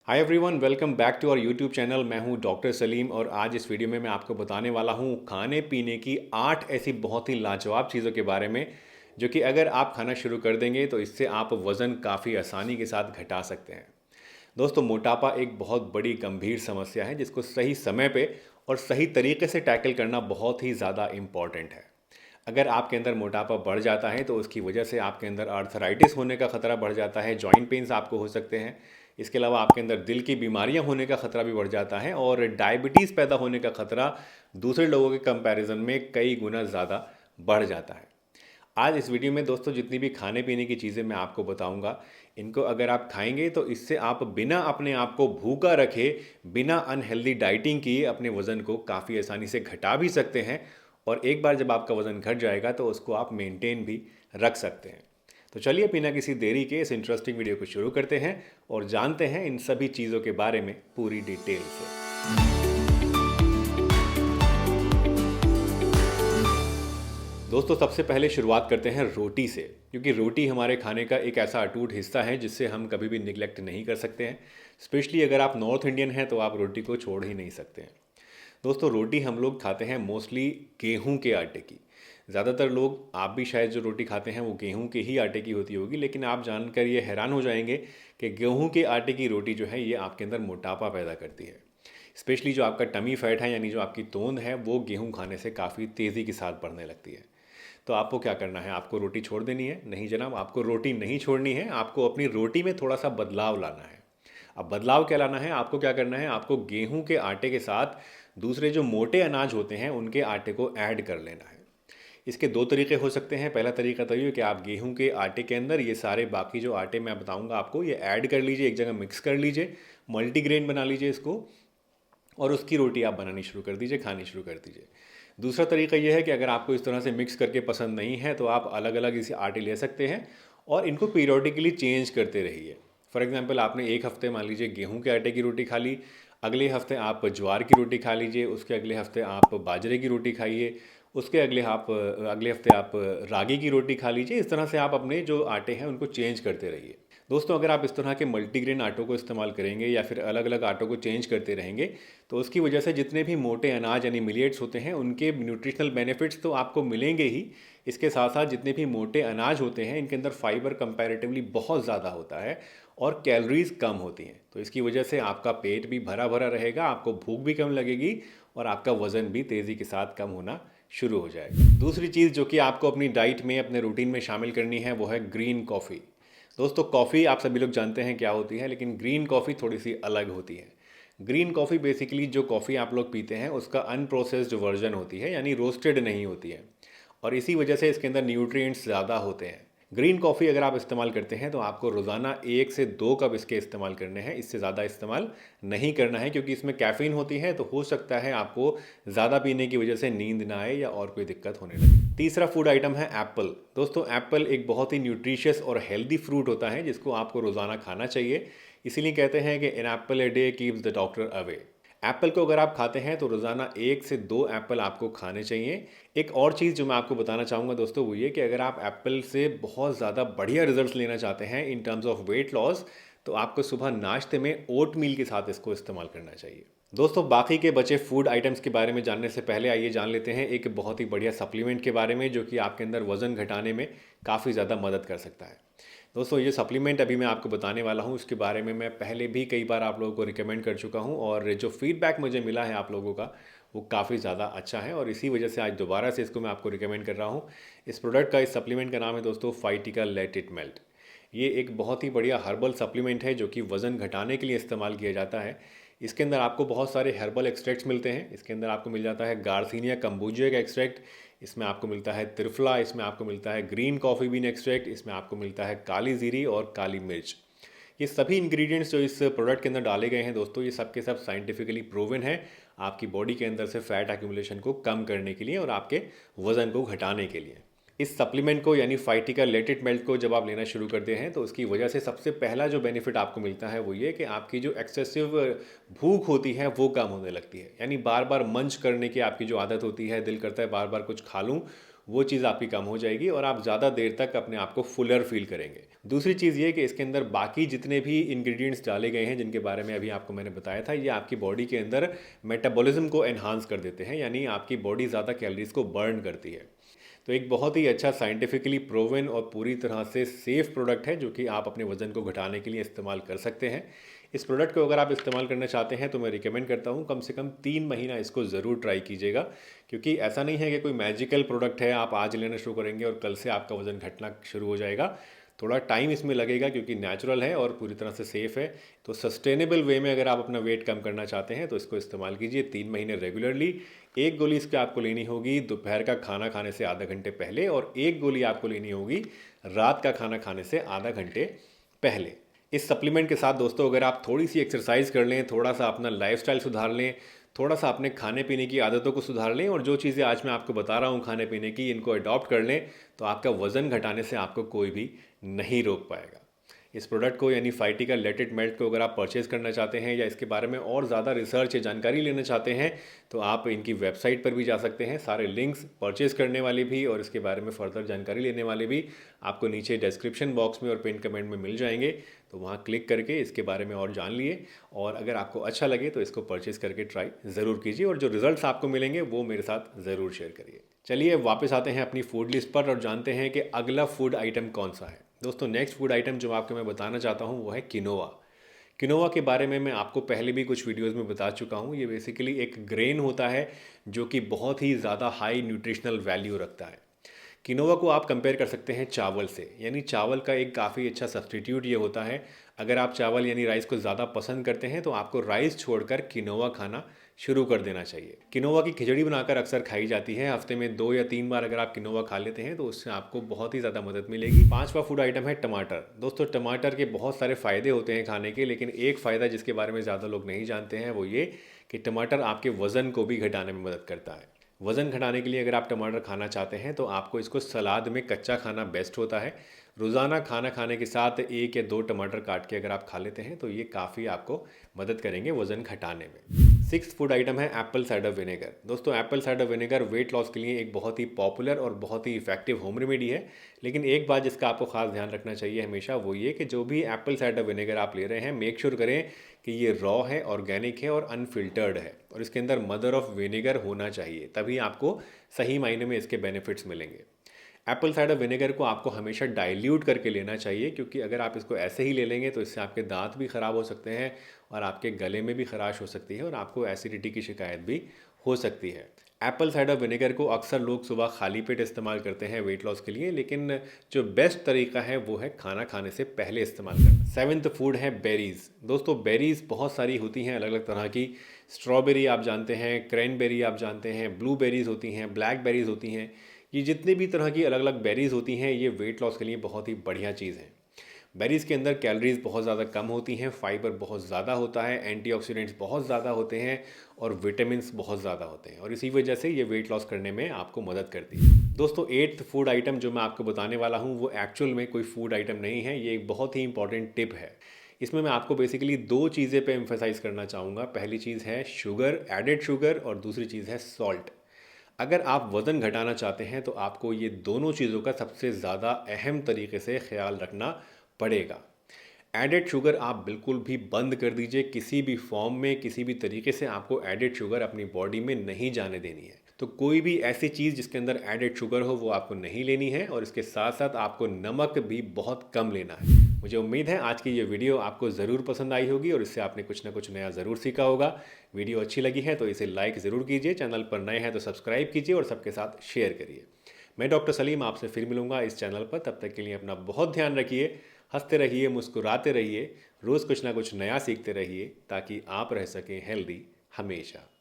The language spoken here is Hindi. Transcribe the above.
Hi everyone, welcome back to our YouTube channel. मैं हूं डॉक्टर सलीम और आज इस वीडियो में मैं आपको बताने वाला हूं खाने पीने की 8 ऐसी बहुत ही लाजवाब चीज़ों के बारे में जो कि अगर आप खाना शुरू कर देंगे तो इससे आप वज़न काफ़ी आसानी के साथ घटा सकते हैं। दोस्तों, मोटापा एक बहुत बड़ी गंभीर समस्या है जिसको सही समय पे और सही तरीके से टैकल करना बहुत ही ज़्यादा इम्पॉर्टेंट है। अगर आपके अंदर मोटापा बढ़ जाता है तो उसकी वजह से आपके अंदर आर्थराइटिस होने का खतरा बढ़ जाता है, जॉइंट पेन्स आपको हो सकते हैं। इसके अलावा आपके अंदर दिल की बीमारियां होने का खतरा भी बढ़ जाता है और डायबिटीज़ पैदा होने का खतरा दूसरे लोगों के कंपैरिजन में कई गुना ज़्यादा बढ़ जाता है। आज इस वीडियो में दोस्तों जितनी भी खाने पीने की चीज़ें मैं आपको बताऊंगा, इनको अगर आप खाएंगे तो इससे आप बिना अपने आप को भूखा रखे, बिना अनहेल्दी डाइटिंग किए अपने वज़न को काफ़ी आसानी से घटा भी सकते हैं। और एक बार जब आपका वज़न घट जाएगा तो उसको आप मेंटेन भी रख सकते हैं। तो चलिए बिना किसी देरी के इस इंटरेस्टिंग वीडियो को शुरू करते हैं और जानते हैं इन सभी चीज़ों के बारे में पूरी डिटेल से। दोस्तों, सबसे पहले शुरुआत करते हैं रोटी से, क्योंकि रोटी हमारे खाने का एक ऐसा अटूट हिस्सा है जिससे हम कभी भी निगलेक्ट नहीं कर सकते हैं। स्पेशली अगर आप नॉर्थ इंडियन हैं तो आप रोटी को छोड़ ही नहीं सकते हैं। दोस्तों, रोटी हम लोग खाते हैं मोस्टली गेहूं के आटे की। ज़्यादातर लोग, आप भी शायद जो रोटी खाते हैं वो गेहूं के ही आटे की होती होगी, लेकिन आप जानकर ये हैरान हो जाएंगे कि गेहूं के आटे की रोटी जो है ये आपके अंदर मोटापा पैदा करती है। स्पेशली जो आपका टमी फैट है, यानी जो आपकी तोंद है, वो गेहूं खाने से काफ़ी तेज़ी के साथ बढ़ने लगती है। तो आपको क्या करना है? आपको रोटी छोड़ देनी है? नहीं जनाब, आपको रोटी नहीं छोड़नी है। आपको अपनी रोटी में थोड़ा सा बदलाव लाना है। अब बदलाव क्या लाना है? आपको क्या करना है? आपको गेहूं के आटे के साथ दूसरे जो मोटे अनाज होते हैं उनके आटे को ऐड कर लेना है। इसके दो तरीके हो सकते हैं। पहला तरीका तो ये कि आप गेहूं के आटे के अंदर ये सारे बाकी जो आटे मैं बताऊंगा आपको, ये ऐड कर लीजिए, एक जगह मिक्स कर लीजिए, मल्टीग्रेन बना लीजिए इसको, और उसकी रोटी आप बनानी शुरू कर दीजिए, खानी शुरू कर दीजिए। दूसरा तरीका यह है कि अगर आपको इस तरह से मिक्स करके पसंद नहीं है तो आप अलग अलग इसे आटे ले सकते हैं और इनको पीरियोडिकली चेंज करते रहिए। फॉर एग्जांपल, आपने एक हफ्ते मान लीजिए गेहूं के आटे की रोटी खा ली, अगले हफ्ते आप ज्वार की रोटी खा लीजिए, उसके अगले हफ्ते आप बाजरे की रोटी खाइए, उसके अगले हफ्ते आप रागी की रोटी खा लीजिए। इस तरह से आप अपने जो आटे हैं उनको चेंज करते रहिए। दोस्तों, अगर आप इस तरह के मल्टीग्रेन आटों को इस्तेमाल करेंगे या फिर अलग अलग आटों को चेंज करते रहेंगे तो उसकी वजह से जितने भी मोटे अनाज यानी मिलिएट्स होते हैं उनके न्यूट्रिशनल बेनिफिट्स तो आपको मिलेंगे ही। इसके साथ साथ जितने भी मोटे अनाज होते हैं इनके अंदर फाइबर कंपैरेटिवली बहुत ज़्यादा होता है और कैलोरीज कम होती हैं। तो इसकी वजह से आपका पेट भी भरा भरा रहेगा, आपको भूख भी कम लगेगी और आपका वज़न भी तेज़ी के साथ कम होना शुरू हो जाएगा। दूसरी चीज़ जो कि आपको अपनी डाइट में, अपने रूटीन में शामिल करनी है, वो है ग्रीन कॉफ़ी। दोस्तों, कॉफ़ी आप सभी लोग जानते हैं क्या होती है, लेकिन ग्रीन कॉफ़ी थोड़ी सी अलग होती है। ग्रीन कॉफ़ी बेसिकली जो कॉफ़ी आप लोग पीते हैं उसका अनप्रोसेस्ड वर्जन होती है, यानी रोस्टेड नहीं होती है, और इसी वजह से इसके अंदर न्यूट्रिएंट्स ज़्यादा होते हैं। ग्रीन कॉफ़ी अगर आप इस्तेमाल करते हैं तो आपको रोज़ाना 1 से 2 कप इसके इस्तेमाल करने हैं, इससे ज़्यादा इस्तेमाल नहीं करना है, क्योंकि इसमें कैफ़ीन होती है तो हो सकता है आपको ज़्यादा पीने की वजह से नींद ना आए या और कोई दिक्कत होने लगे। तीसरा फूड आइटम है एप्पल। दोस्तों, एप्पल एक बहुत ही न्यूट्रिशियस और हेल्दी फ्रूट होता है जिसको आपको रोज़ाना खाना चाहिए। इसीलिए कहते हैं कि an apple a day keeps the doctor away. Apple को अगर आप खाते हैं तो रोज़ाना 1 से 2 एप्पल आपको खाने चाहिए। एक और चीज़ जो मैं आपको बताना चाहूँगा दोस्तों, वो ये कि अगर आप एप्पल से बहुत ज़्यादा बढ़िया रिजल्ट्स लेना चाहते हैं in terms of weight loss, तो आपको सुबह नाश्ते में ओट मील के साथ इसको इस्तेमाल करना चाहिए। दोस्तों, बाकी के बचे फूड आइटम्स के बारे में जानने से पहले आइए जान लेते हैं एक बहुत ही बढ़िया सप्लीमेंट के बारे में जो कि आपके अंदर वज़न घटाने में काफ़ी ज़्यादा मदद कर सकता है। दोस्तों, ये सप्लीमेंट अभी मैं आपको बताने वाला हूँ, उसके बारे में मैं पहले भी कई बार आप लोगों को रिकमेंड कर चुका हूँ और जो फीडबैक मुझे मिला है आप लोगों का वो काफ़ी ज़्यादा अच्छा है और इसी वजह से आज दोबारा से इसको मैं आपको रिकमेंड कर रहा हूँ। इस प्रोडक्ट का, इस सप्लीमेंट का नाम है दोस्तों फाइटिका लेट इट मेल्ट। ये एक बहुत ही बढ़िया हर्बल सप्लीमेंट है जो कि वज़न घटाने के लिए इस्तेमाल किया जाता है। इसके अंदर आपको बहुत सारे हर्बल एक्सट्रैक्ट्स मिलते हैं। इसके अंदर आपको मिल जाता है गार्सिनिया कम्बुजिया का एक्सट्रैक्ट, इसमें आपको मिलता है त्रिफला, इसमें आपको मिलता है ग्रीन कॉफ़ी बीन एक्सट्रैक्ट, इसमें आपको मिलता है काली जीरी और काली मिर्च। ये सभी इंग्रेडिएंट्स जो इस प्रोडक्ट के अंदर डाले गए हैं दोस्तों, ये सब के सब साइंटिफिकली प्रूवन है आपकी बॉडी के अंदर से फैट एक्यूमुलेशन को कम करने के लिए और आपके वज़न को घटाने के लिए। इस सप्लीमेंट को यानी फाइटिका लेट इट मेल्ट को जब आप लेना शुरू करते हैं तो उसकी वजह से सबसे पहला जो बेनिफिट आपको मिलता है वो ये कि आपकी जो एक्सेसिव भूख होती है वो कम होने लगती है। यानी बार बार मंच करने की आपकी जो आदत होती है, दिल करता है बार बार कुछ खा लूँ, वो चीज़ आपकी कम हो जाएगी और आप ज़्यादा देर तक अपने आप को फुलर फील करेंगे। दूसरी चीज़ ये कि इसके अंदर बाकी जितने भी इंग्रेडिएंट्स डाले गए हैं जिनके बारे में अभी आपको मैंने बताया था, ये आपकी बॉडी के अंदर मेटाबॉलिज्म को एनहांस कर देते हैं, यानी आपकी बॉडी ज़्यादा कैलोरीज को बर्न करती है। तो एक बहुत ही अच्छा साइंटिफिकली प्रूवन और पूरी तरह से सेफ़ प्रोडक्ट है जो कि आप अपने वज़न को घटाने के लिए इस्तेमाल कर सकते हैं। इस प्रोडक्ट को अगर आप इस्तेमाल करना चाहते हैं तो मैं रिकमेंड करता हूँ कम से कम 3 महीना इसको ज़रूर ट्राई कीजिएगा, क्योंकि ऐसा नहीं है कि कोई मैजिकल प्रोडक्ट है आप आज लेना शुरू करेंगे और कल से आपका वज़न घटना शुरू हो जाएगा। थोड़ा टाइम इसमें लगेगा क्योंकि नेचुरल है और पूरी तरह से सेफ़ है। तो सस्टेनेबल वे में अगर आप अपना वेट कम करना चाहते हैं तो इसको इस्तेमाल कीजिए 3 महीने रेगुलरली। एक गोली इसकी आपको लेनी होगी दोपहर का खाना खाने से आधा घंटे पहले, और एक गोली आपको लेनी होगी रात का खाना खाने से आधा घंटे पहले। इस सप्लीमेंट के साथ दोस्तों अगर आप थोड़ी सी एक्सरसाइज कर लें, थोड़ा सा अपना लाइफस्टाइल सुधार लें, थोड़ा सा अपने खाने पीने की आदतों को सुधार लें और जो चीज़ें आज मैं आपको बता रहा हूँ खाने पीने की, इनको अडॉप्ट कर लें, तो आपका वज़न घटाने से आपको कोई भी नहीं रोक पाएगा। इस प्रोडक्ट को यानी फाइटी का लेट इट मेल्ट को अगर आप परचेज़ करना चाहते हैं या इसके बारे में और ज़्यादा रिसर्च या जानकारी लेना चाहते हैं तो आप इनकी वेबसाइट पर भी जा सकते हैं। सारे लिंक्स परचेज़ करने वाले भी और इसके बारे में फ़र्दर जानकारी लेने वाले भी आपको नीचे डिस्क्रिप्शन बॉक्स में और पिन कमेंट में मिल जाएंगे, तो वहाँ क्लिक करके इसके बारे में और जान लिए और अगर आपको अच्छा लगे तो इसको परचेज़ करके ट्राई ज़रूर कीजिए और जो रिज़ल्ट्स आपको मिलेंगे वो मेरे साथ ज़रूर शेयर करिए। चलिए वापस आते हैं अपनी फूड लिस्ट पर और जानते हैं कि अगला फूड आइटम कौन सा है। दोस्तों नेक्स्ट फूड आइटम जो आपको मैं बताना चाहता हूँ वो है किनोवा। किनोवा के बारे में मैं आपको पहले भी कुछ वीडियोस में बता चुका हूँ। ये बेसिकली एक ग्रेन होता है जो कि बहुत ही ज़्यादा हाई न्यूट्रिशनल वैल्यू रखता है। किनोवा को आप कंपेयर कर सकते हैं चावल से, यानी चावल का एक काफ़ी अच्छा सब्स्टिट्यूट ये होता है। अगर आप चावल यानी राइस को ज़्यादा पसंद करते हैं तो आपको राइस छोड़कर किनोवा खाना शुरू कर देना चाहिए। किनोवा की खिचड़ी बनाकर अक्सर खाई जाती है। हफ्ते में 2 या 3 बार अगर आप किनोवा खा लेते हैं तो उससे आपको बहुत ही ज़्यादा मदद मिलेगी। 5वां फूड आइटम है टमाटर। दोस्तों टमाटर के बहुत सारे फ़ायदे होते हैं खाने के, लेकिन एक फ़ायदा जिसके बारे में ज़्यादा लोग नहीं जानते हैं वो ये कि टमाटर आपके वज़न को भी घटाने में मदद करता है। वज़न घटाने के लिए अगर आप टमाटर खाना चाहते हैं तो आपको इसको सलाद में कच्चा खाना बेस्ट होता है। रोज़ाना खाना खाने के साथ 1 या 2 टमाटर काट के अगर आप खा लेते हैं तो ये काफ़ी आपको मदद करेंगे वज़न घटाने में। 6th फूड आइटम है एप्पल साइडर विनेगर। दोस्तों Apple cider vinegar weight loss के लिए एक बहुत ही पॉपुलर और बहुत ही इफेक्टिव होम रेमेडी है, लेकिन एक बात जिसका आपको खास ध्यान रखना चाहिए हमेशा वो ये कि जो भी एप्पल साइडर विनेगर आप ले रहे हैं मेक श्योर करें कि ये रॉ है, ऑर्गेनिक है और अनफिल्टर्ड है और इसके अंदर मदर ऑफ विनेगर होना चाहिए, तभी आपको सही मायने में इसके बेनिफिट्स मिलेंगे। एप्पल साइडर विनेगर को आपको हमेशा डाइल्यूट करके लेना चाहिए, क्योंकि अगर आप इसको ऐसे ही ले लेंगे तो इससे आपके दांत भी ख़राब हो सकते हैं और आपके गले में भी खराश हो सकती है और आपको एसिडिटी की शिकायत भी हो सकती है। एप्पल साइडर विनेगर को अक्सर लोग सुबह खाली पेट इस्तेमाल करते हैं वेट लॉस के लिए, लेकिन जो बेस्ट तरीका है वो है खाना खाने से पहले इस्तेमाल करना। 7th फूड है बेरीज़। दोस्तों बेरीज़ बहुत सारी होती हैं अलग अलग तरह की। स्ट्रॉबेरी आप जानते हैं, क्रैनबेरी आप जानते हैं, ब्लूबेरीज़ होती हैं, ब्लैकबेरीज़ होती हैं। ये जितनी भी तरह की अलग अलग बेरीज़ होती हैं ये वेट लॉस के लिए बहुत ही बढ़िया चीज़ है। बेरीज़ के अंदर कैलोरीज बहुत ज़्यादा कम होती हैं, फाइबर बहुत ज़्यादा होता है, एंटीऑक्सीडेंट्स बहुत ज़्यादा होते हैं और विटामिन्स बहुत ज़्यादा होते हैं और इसी वजह से ये वेट लॉस करने में आपको मदद करती है। दोस्तों 8th फूड आइटम जो मैं आपको बताने वाला हूँ वो एक्चुअल में कोई फूड आइटम नहीं है, ये एक बहुत ही इंपॉर्टेंट टिप है। इसमें मैं आपको बेसिकली 2 चीज़ें पे एम्फेसाइज करना चाहूँगा। पहली चीज़ है शुगर, एडेड शुगर, और दूसरी चीज़ है सॉल्ट। अगर आप वज़न घटाना चाहते हैं तो आपको ये दोनों चीज़ों का सबसे ज़्यादा अहम तरीके से ख्याल रखना पड़ेगा। एडेड शुगर आप बिल्कुल भी बंद कर दीजिए, किसी भी फॉर्म में किसी भी तरीके से आपको एडेड शुगर अपनी बॉडी में नहीं जाने देनी है। तो कोई भी ऐसी चीज़ जिसके अंदर एडेड शुगर हो वो आपको नहीं लेनी है और इसके साथ साथ आपको नमक भी बहुत कम लेना है। मुझे उम्मीद है आज की ये वीडियो आपको ज़रूर पसंद आई होगी और इससे आपने कुछ ना कुछ नया ज़रूर सीखा होगा। वीडियो अच्छी लगी है तो इसे लाइक ज़रूर कीजिए, चैनल पर नए हैं तो सब्सक्राइब कीजिए और सबके साथ शेयर करिए। मैं डॉक्टर सलीम आपसे फिर मिलूंगा इस चैनल पर, तब तक के लिए अपना बहुत ध्यान रखिए, हंसते रहिए, मुस्कुराते रहिए, रोज़ कुछ ना कुछ नया सीखते रहिए ताकि आप रह सकें हेल्दी हमेशा।